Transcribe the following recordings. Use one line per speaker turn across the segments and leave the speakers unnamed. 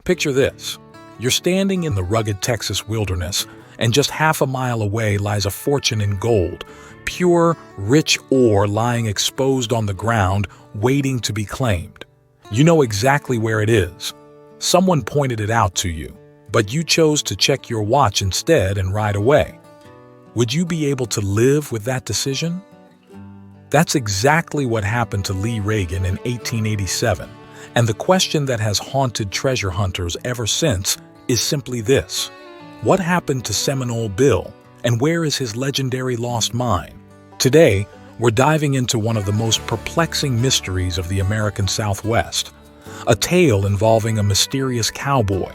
Picture this. You're standing in the rugged Texas wilderness, and just half a mile away lies a fortune in gold, pure, rich ore lying exposed on the ground, waiting to be claimed. You know exactly where it is. Someone pointed it out to you, but you chose to check your watch instead and ride away. Would you be able to live with that decision? That's exactly what happened to Lee Reagan in 1887, and the question that has haunted treasure hunters ever since is simply this. What happened to Seminole Bill, and where is his legendary lost mine? Today, we're diving into one of the most perplexing mysteries of the American Southwest, a tale involving a mysterious cowboy,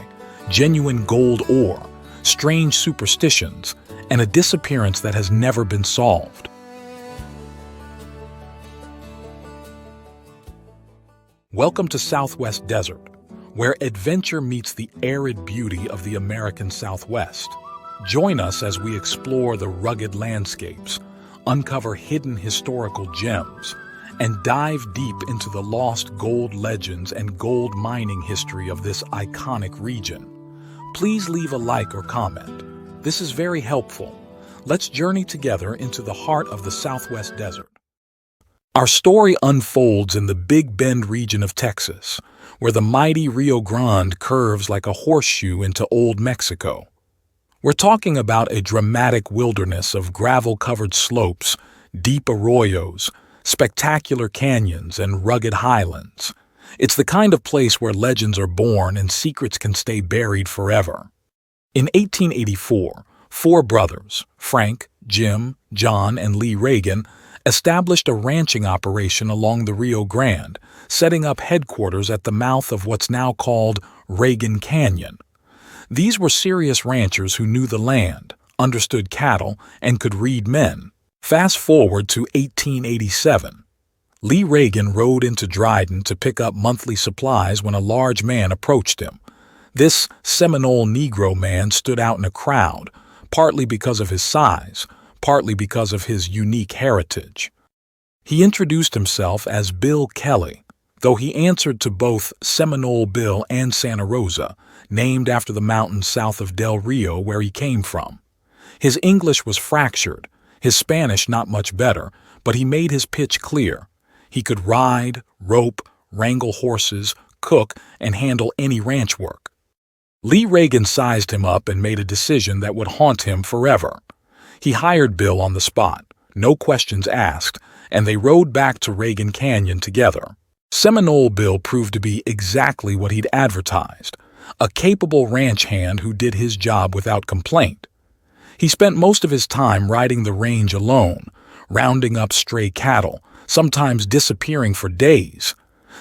genuine gold ore, strange superstitions, and a disappearance that has never been solved. Welcome to Southwest Desert, where adventure meets the arid beauty of the American Southwest. Join us as we explore the rugged landscapes, uncover hidden historical gems, and dive deep into the lost gold legends and gold mining history of this iconic region. Please leave a like or comment. This is very helpful. Let's journey together into the heart of the Southwest Desert. Our story unfolds in the Big Bend region of Texas, where the mighty Rio Grande curves like a horseshoe into Old Mexico. We're talking about a dramatic wilderness of gravel-covered slopes, deep arroyos, spectacular canyons, and rugged highlands. It's the kind of place where legends are born and secrets can stay buried forever. In 1884, four brothers, Frank, Jim, John, and Lee Reagan, established a ranching operation along the Rio Grande, setting up headquarters at the mouth of what's now called Reagan Canyon. These were serious ranchers who knew the land, understood cattle, and could read men. Fast forward to 1887. Lee Reagan rode into Dryden to pick up monthly supplies when a large man approached him. This Seminole Negro man stood out in a crowd, partly because of his size, partly because of his unique heritage. He introduced himself as Bill Kelly, though he answered to both Seminole Bill and Santa Rosa, named after the mountains south of Del Rio where he came from. His English was fractured, his Spanish not much better, but he made his pitch clear. He could ride, rope, wrangle horses, cook, and handle any ranch work. Lee Reagan sized him up and made a decision that would haunt him forever. He hired Bill on the spot, no questions asked, and they rode back to Reagan Canyon together. Seminole Bill proved to be exactly what he'd advertised, a capable ranch hand who did his job without complaint. He spent most of his time riding the range alone, rounding up stray cattle, sometimes disappearing for days.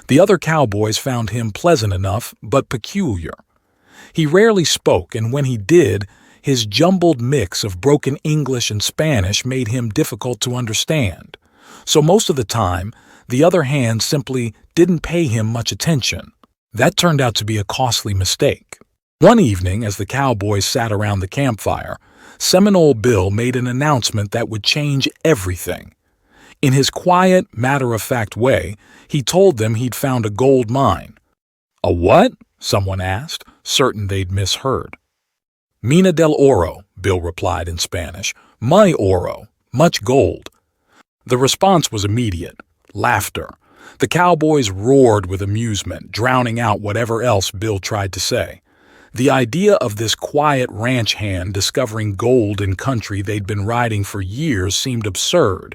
The other cowboys found him pleasant enough, but peculiar. He rarely spoke, and when he did, his jumbled mix of broken English and Spanish made him difficult to understand. So most of the time, the other hand simply didn't pay him much attention. That turned out to be a costly mistake. One evening, as the cowboys sat around the campfire, Seminole Bill made an announcement that would change everything. In his quiet, matter-of-fact way, he told them he'd found a gold mine. "A what?" someone asked, certain they'd misheard. "Mina del oro," Bill replied in Spanish. "My oro, much gold." The response was immediate. Laughter. The cowboys roared with amusement, drowning out whatever else Bill tried to say. The idea of this quiet ranch hand discovering gold in country they'd been riding for years seemed absurd.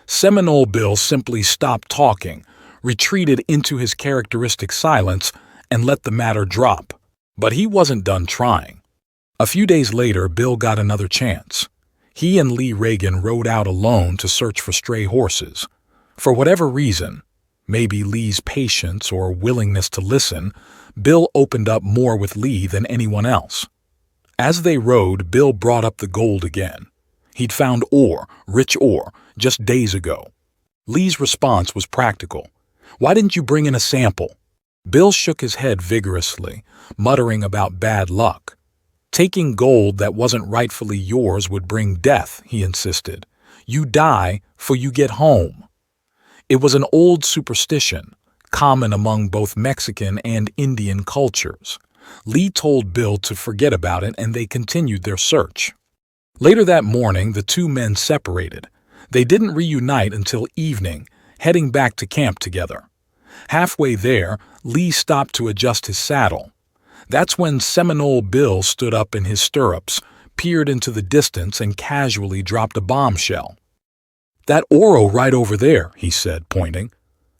Seminole Bill simply stopped talking, retreated into his characteristic silence, and let the matter drop. But he wasn't done trying. A few days later, Bill got another chance. He and Lee Reagan rode out alone to search for stray horses. For whatever reason, maybe Lee's patience or willingness to listen, Bill opened up more with Lee than anyone else. As they rode, Bill brought up the gold again. He'd found ore, rich ore, just days ago. Lee's response was practical. "Why didn't you bring in a sample?" Bill shook his head vigorously, muttering about bad luck. "Taking gold that wasn't rightfully yours would bring death," he insisted. "You die, for you get home." It was an old superstition, common among both Mexican and Indian cultures. Lee told Bill to forget about it, and they continued their search. Later that morning, the two men separated. They didn't reunite until evening, heading back to camp together. Halfway there, Lee stopped to adjust his saddle. That's when Seminole Bill stood up in his stirrups, peered into the distance, and casually dropped a bombshell. "That Oro right over there," he said, pointing.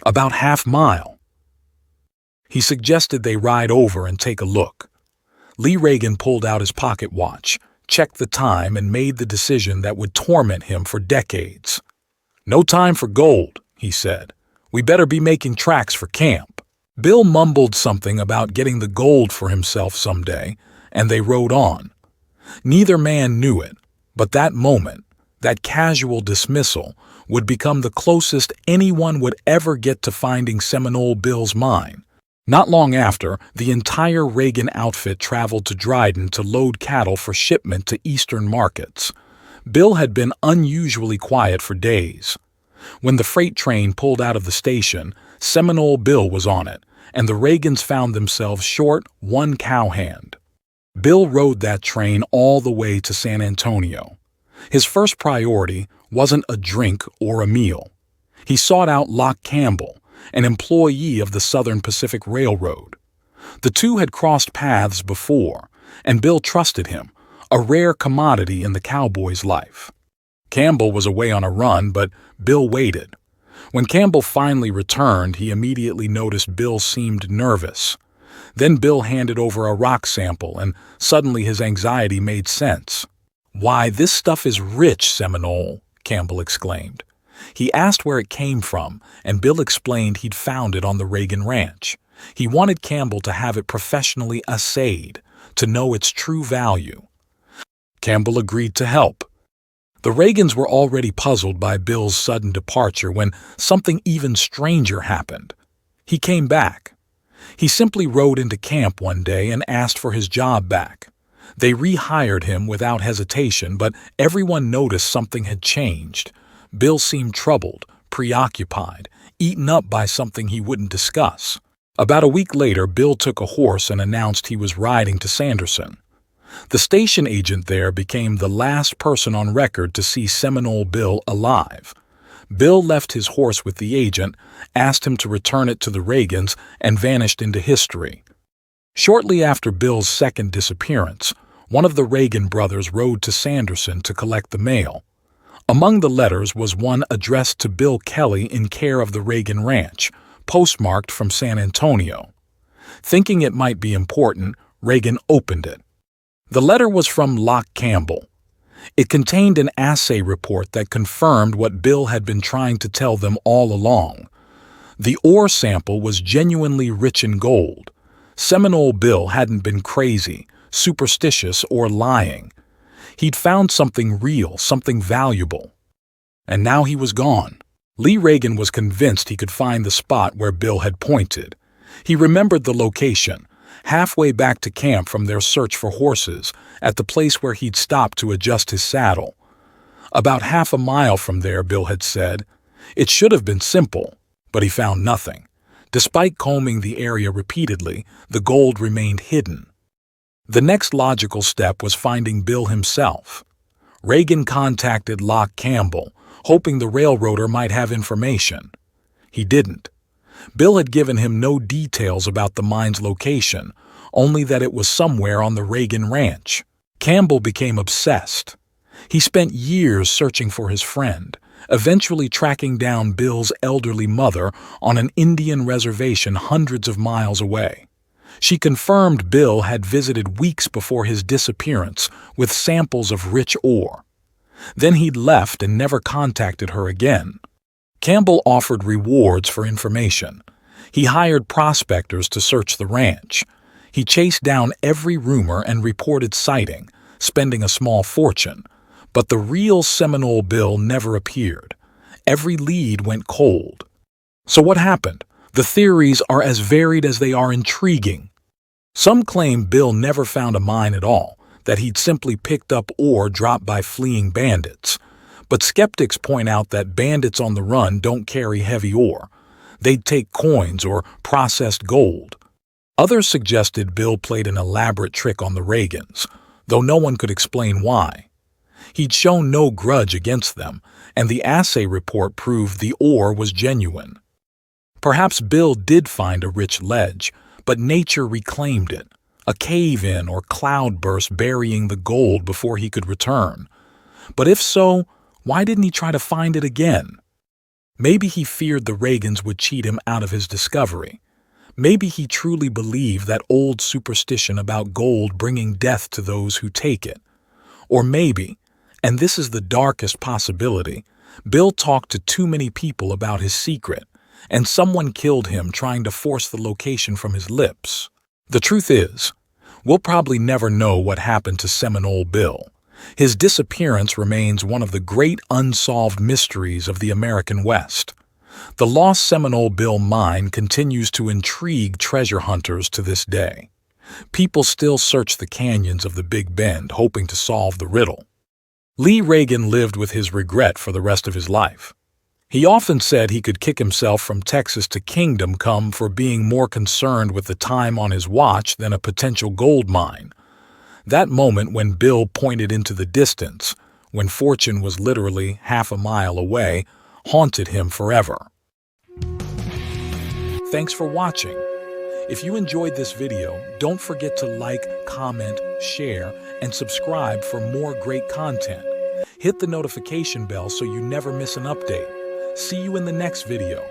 "About half-mile." He suggested they ride over and take a look. Lee Reagan pulled out his pocket watch, checked the time, and made the decision that would torment him for decades. "No time for gold," he said. "We better be making tracks for camp." Bill mumbled something about getting the gold for himself someday, and they rode on. Neither man knew it, but that moment, that casual dismissal, would become the closest anyone would ever get to finding Seminole Bill's mine. Not long after, the entire Reagan outfit traveled to Dryden to load cattle for shipment to eastern markets. Bill had been unusually quiet for days. When the freight train pulled out of the station, Seminole Bill was on it, and the Reagans found themselves short one cowhand. Bill rode that train all the way to San Antonio. His first priority wasn't a drink or a meal. He sought out Locke Campbell, an employee of the Southern Pacific Railroad. The two had crossed paths before, and Bill trusted him, a rare commodity in the cowboy's life. Campbell was away on a run, but Bill waited. When Campbell finally returned, he immediately noticed Bill seemed nervous. Then Bill handed over a rock sample, and suddenly his anxiety made sense. "Why, this stuff is rich, Seminole," Campbell exclaimed. He asked where it came from, and Bill explained he'd found it on the Reagan ranch. He wanted Campbell to have it professionally assayed, to know its true value. Campbell agreed to help. The Reagans were already puzzled by Bill's sudden departure when something even stranger happened. He came back. He simply rode into camp one day and asked for his job back. They rehired him without hesitation, but everyone noticed something had changed. Bill seemed troubled, preoccupied, eaten up by something he wouldn't discuss. About a week later, Bill took a horse and announced he was riding to Sanderson. The station agent there became the last person on record to see Seminole Bill alive. Bill left his horse with the agent, asked him to return it to the Reagans, and vanished into history. Shortly after Bill's second disappearance, one of the Reagan brothers rode to Sanderson to collect the mail. Among the letters was one addressed to Bill Kelly in care of the Reagan ranch, postmarked from San Antonio. Thinking it might be important, Reagan opened it. The letter was from Locke Campbell. It contained an assay report that confirmed what Bill had been trying to tell them all along. The ore sample was genuinely rich in gold. Seminole Bill hadn't been crazy, superstitious, or lying. He'd found something real, something valuable. And now he was gone. Lee Reagan was convinced he could find the spot where Bill had pointed. He remembered the location, halfway back to camp from their search for horses, at the place where he'd stopped to adjust his saddle. About half a mile from there, Bill had said. It should have been simple, but he found nothing. Despite combing the area repeatedly, the gold remained hidden. The next logical step was finding Bill himself. Reagan contacted Locke Campbell, hoping the railroader might have information. He didn't. Bill had given him no details about the mine's location, only that it was somewhere on the Reagan ranch. Campbell became obsessed. He spent years searching for his friend, eventually tracking down Bill's elderly mother on an Indian reservation hundreds of miles away. She confirmed Bill had visited weeks before his disappearance with samples of rich ore. Then he'd left and never contacted her again. Campbell offered rewards for information. He hired prospectors to search the ranch. He chased down every rumor and reported sighting, spending a small fortune. But the real Seminole Bill never appeared. Every lead went cold. So what happened? The theories are as varied as they are intriguing. Some claim Bill never found a mine at all, that he'd simply picked up ore dropped by fleeing bandits. But skeptics point out that bandits on the run don't carry heavy ore. They'd take coins or processed gold. Others suggested Bill played an elaborate trick on the Reagans, though no one could explain why. He'd shown no grudge against them, and the assay report proved the ore was genuine. Perhaps Bill did find a rich ledge, but nature reclaimed it, a cave-in or cloudburst burying the gold before he could return. But if so, why didn't he try to find it again? Maybe he feared the Reagans would cheat him out of his discovery. Maybe he truly believed that old superstition about gold bringing death to those who take it. Or maybe, and this is the darkest possibility, Bill talked to too many people about his secret, and someone killed him trying to force the location from his lips. The truth is, we'll probably never know what happened to Seminole Bill. His disappearance remains one of the great unsolved mysteries of the American West. The lost Seminole Bill mine continues to intrigue treasure hunters to this day. People still search the canyons of the Big Bend hoping to solve the riddle. Lee Reagan lived with his regret for the rest of his life. He often said he could kick himself from Texas to Kingdom Come for being more concerned with the time on his watch than a potential gold mine. That moment when Bill pointed into the distance, when fortune was literally half a mile away, haunted him forever. Thanks for watching. If you enjoyed this video, don't forget to like, comment, share, and subscribe for more great content. Hit the notification bell so you never miss an update. See you in the next video.